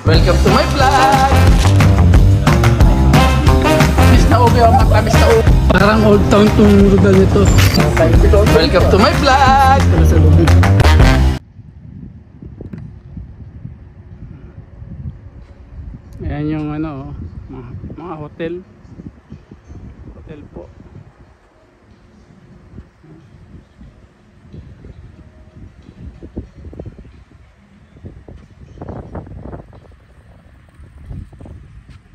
Welcome to my vlog! Miss na ubi ang matamis na ubi. Parang old town tong lugar nito. Welcome to my vlog! Ayan yung ano, mga hotel. Hotel po.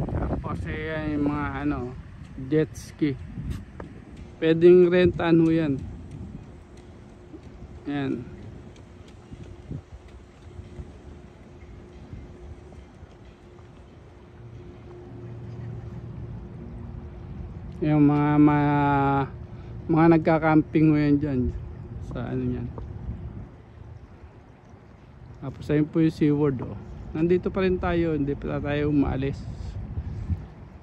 Tapos ayan yung mga ano, jet ski. Pwedeng rentan ho yan. Ayan. Yung mga nagka-camping mo yan dyan sa ano yan. Tapos ayun po yung SeaWorld oh. Nandito pa rin tayo, hindi pa tayo umaalis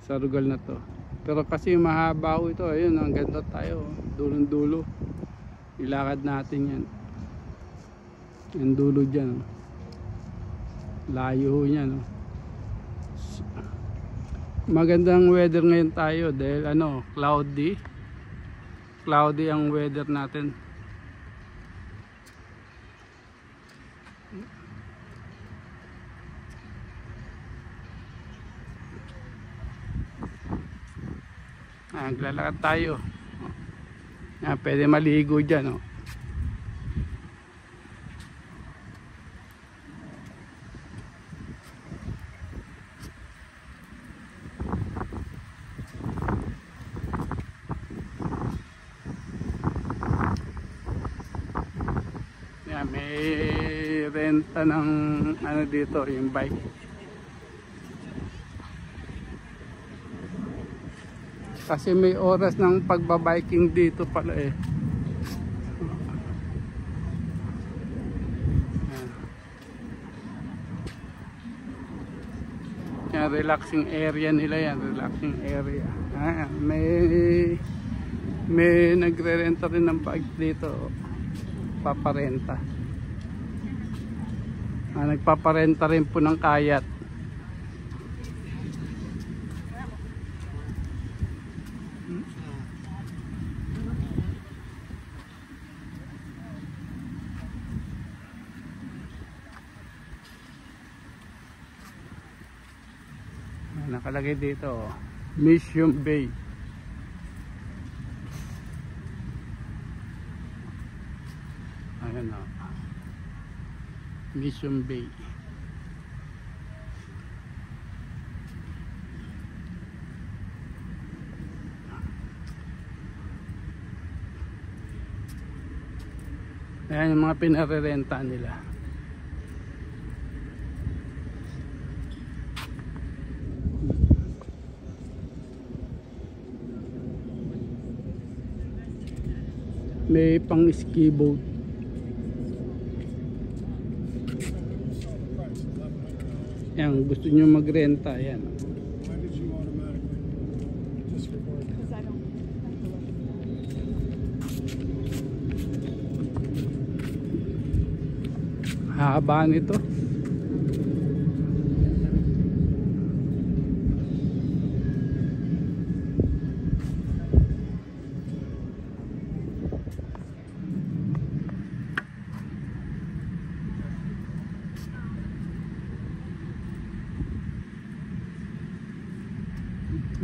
sa lugar na to. Pero kasi mahaba ho ito, ayun, ang ganda tayo, dulong dulo. Ilakad natin yan. Yung dulo dyan oh. Layo ho yan oh. Magandang weather ngayon tayo dahil ano, cloudy ang weather natin. Naglalakad tayo. Pwede maligo dyan oh. May renta ng ano dito, yung bike. Kasi may oras ng pagbabiking dito pala eh. Yan, relaxing area nila yan, relaxing area. May nagre-renta rin ng bike dito. Paparenta. Nagpaparenta rin po ng kayat. Nakalagay dito Mission Bay. Ayan o, Mission Bay. Ayan yung mga pinarerenta nila. May pang ski boat. Yan, gusto nyo magrenta, yan. Haba nito.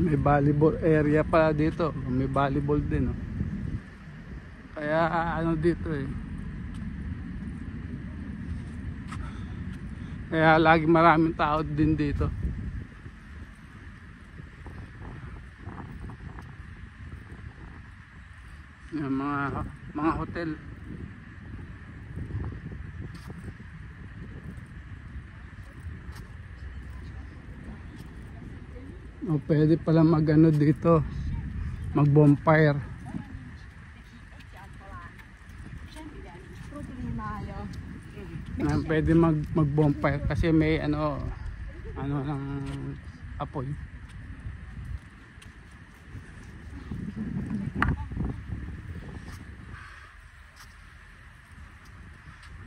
May volleyball area pa dito. May volleyball din oh. Kaya ano dito eh. Kaya lagi maraming tao din dito. Yung mga hotel. O pwede pala mag-ano dito, mag bonfire. Pwede mag bonfire kasi may ano ng apoy.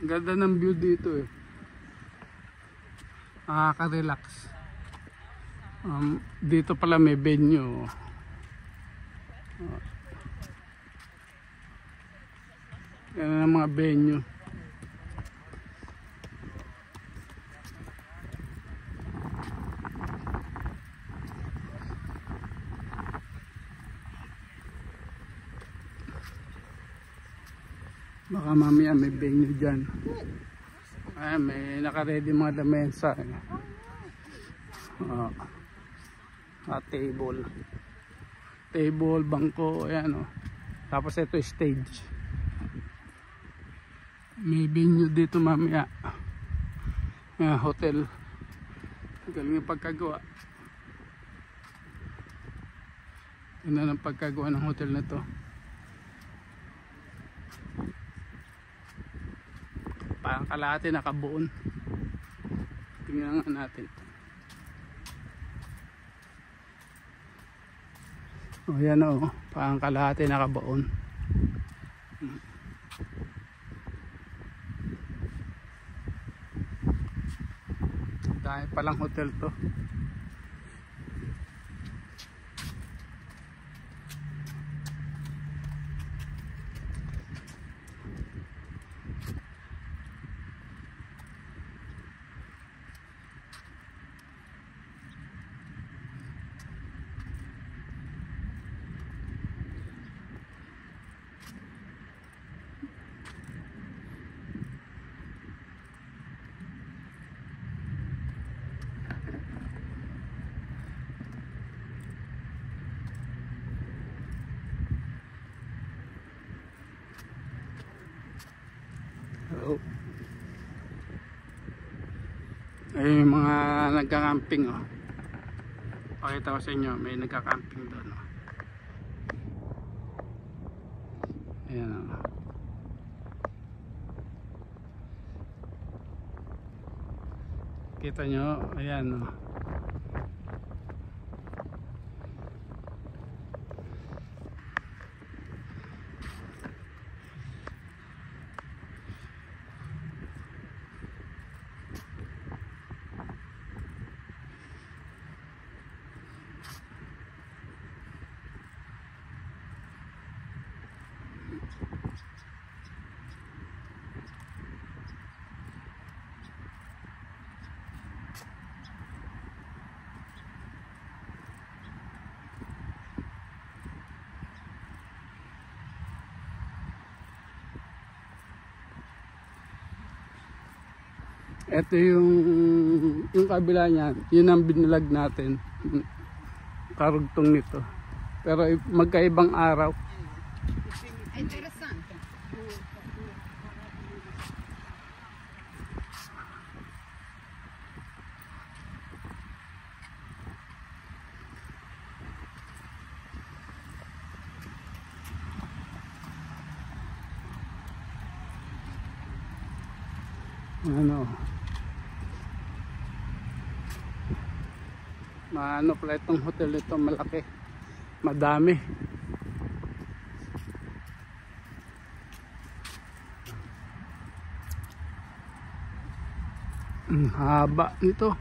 Ganda ng view dito eh. Nakaka-relax. Dito pala may venue. Yan ang mga venue. Baka mamaya may venue dyan. Ay, may naka-ready mga lamesa. Table. Table, bangko, ayan o. Tapos ito stage. May venue dito mamaya. Ayan, hotel. Galing yung pagkagawa. Tingnan ang pagkagawa ng hotel na to. Parang kalahati nakabuon. Tingnan nga natin. O yan o, parang kalahati nakabuon. Dahil palang hotel to. So, ay mga nagka-camping oh. Pakita ko sa inyo, may nagka-camping doon oh. Ayan oh. Kita nyo, ayan oh. Ito yung kabila niya, yun ang binilag natin, karugtong nito. Pero magkaibang araw. Interessante. Ano? Maano pala itong hotel ito, malaki. Madami. Ang haba nito.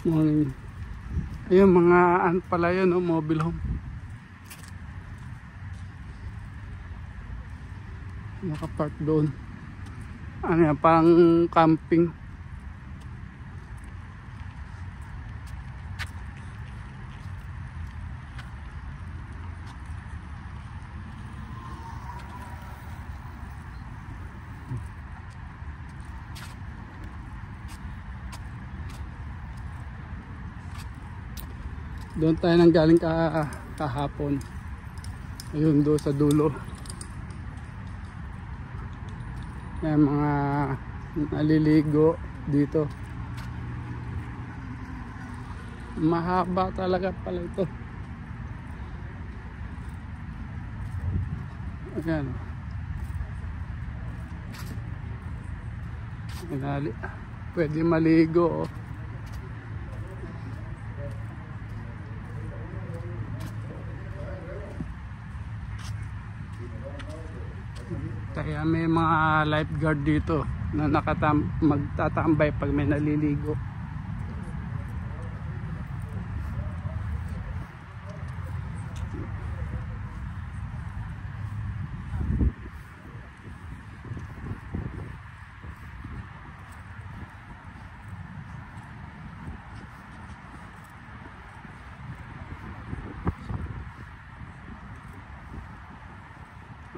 Morning. Ayun mga pala yun, no, mobile home. Nakapark doon. Ano yan, parang camping. Doon tayo nang galing kahapon. Ayun doon sa dulo. May mga naliligo dito. Mahaba talaga pala ito. Ayan. Pwede maligo. Oh. Kaya may mga lifeguard dito na magtatambay pag may naliligo.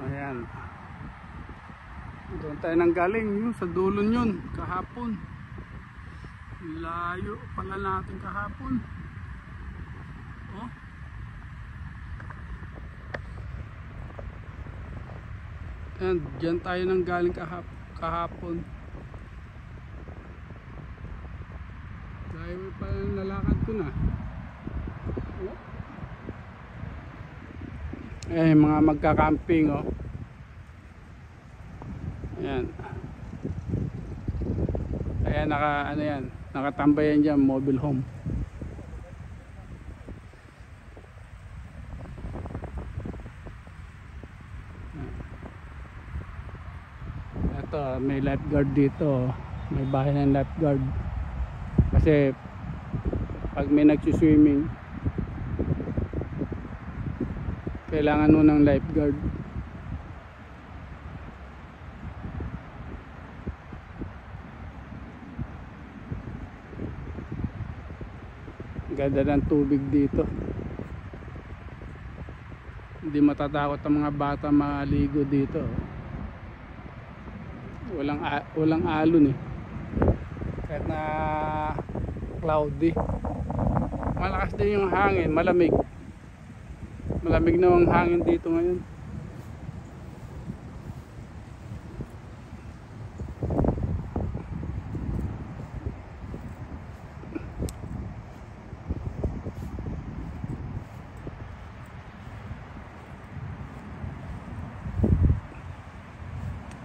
Ayan. Doon tayo nang galing yun, sa dulo yun kahapon. Layo pala natin kahapon. Oh. And dyan tayo nang galing kahapon. Layo pala nalakad ko na. Oh. Eh, mga magka-camping, oh. Ayan. Kaya nakatambayan dyan, mobile home. Ito, may lifeguard dito. May bahay ng lifeguard. Kasi pag may nagsiswimming, kailangan mo ng lifeguard. Ganda ng tubig dito. Hindi matatakot ang mga bata maligo dito. Walang alon eh. Kahit na cloudy. Malakas din yung hangin, malamig. Malamig na ang hangin dito ngayon.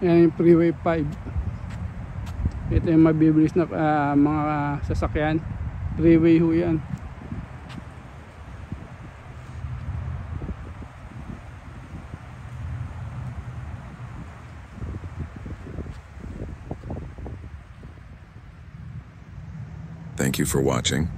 Yan yung Freeway 5. Ito yung mabibilis na mga sasakyan. Freeway ho yan. Thank you for watching.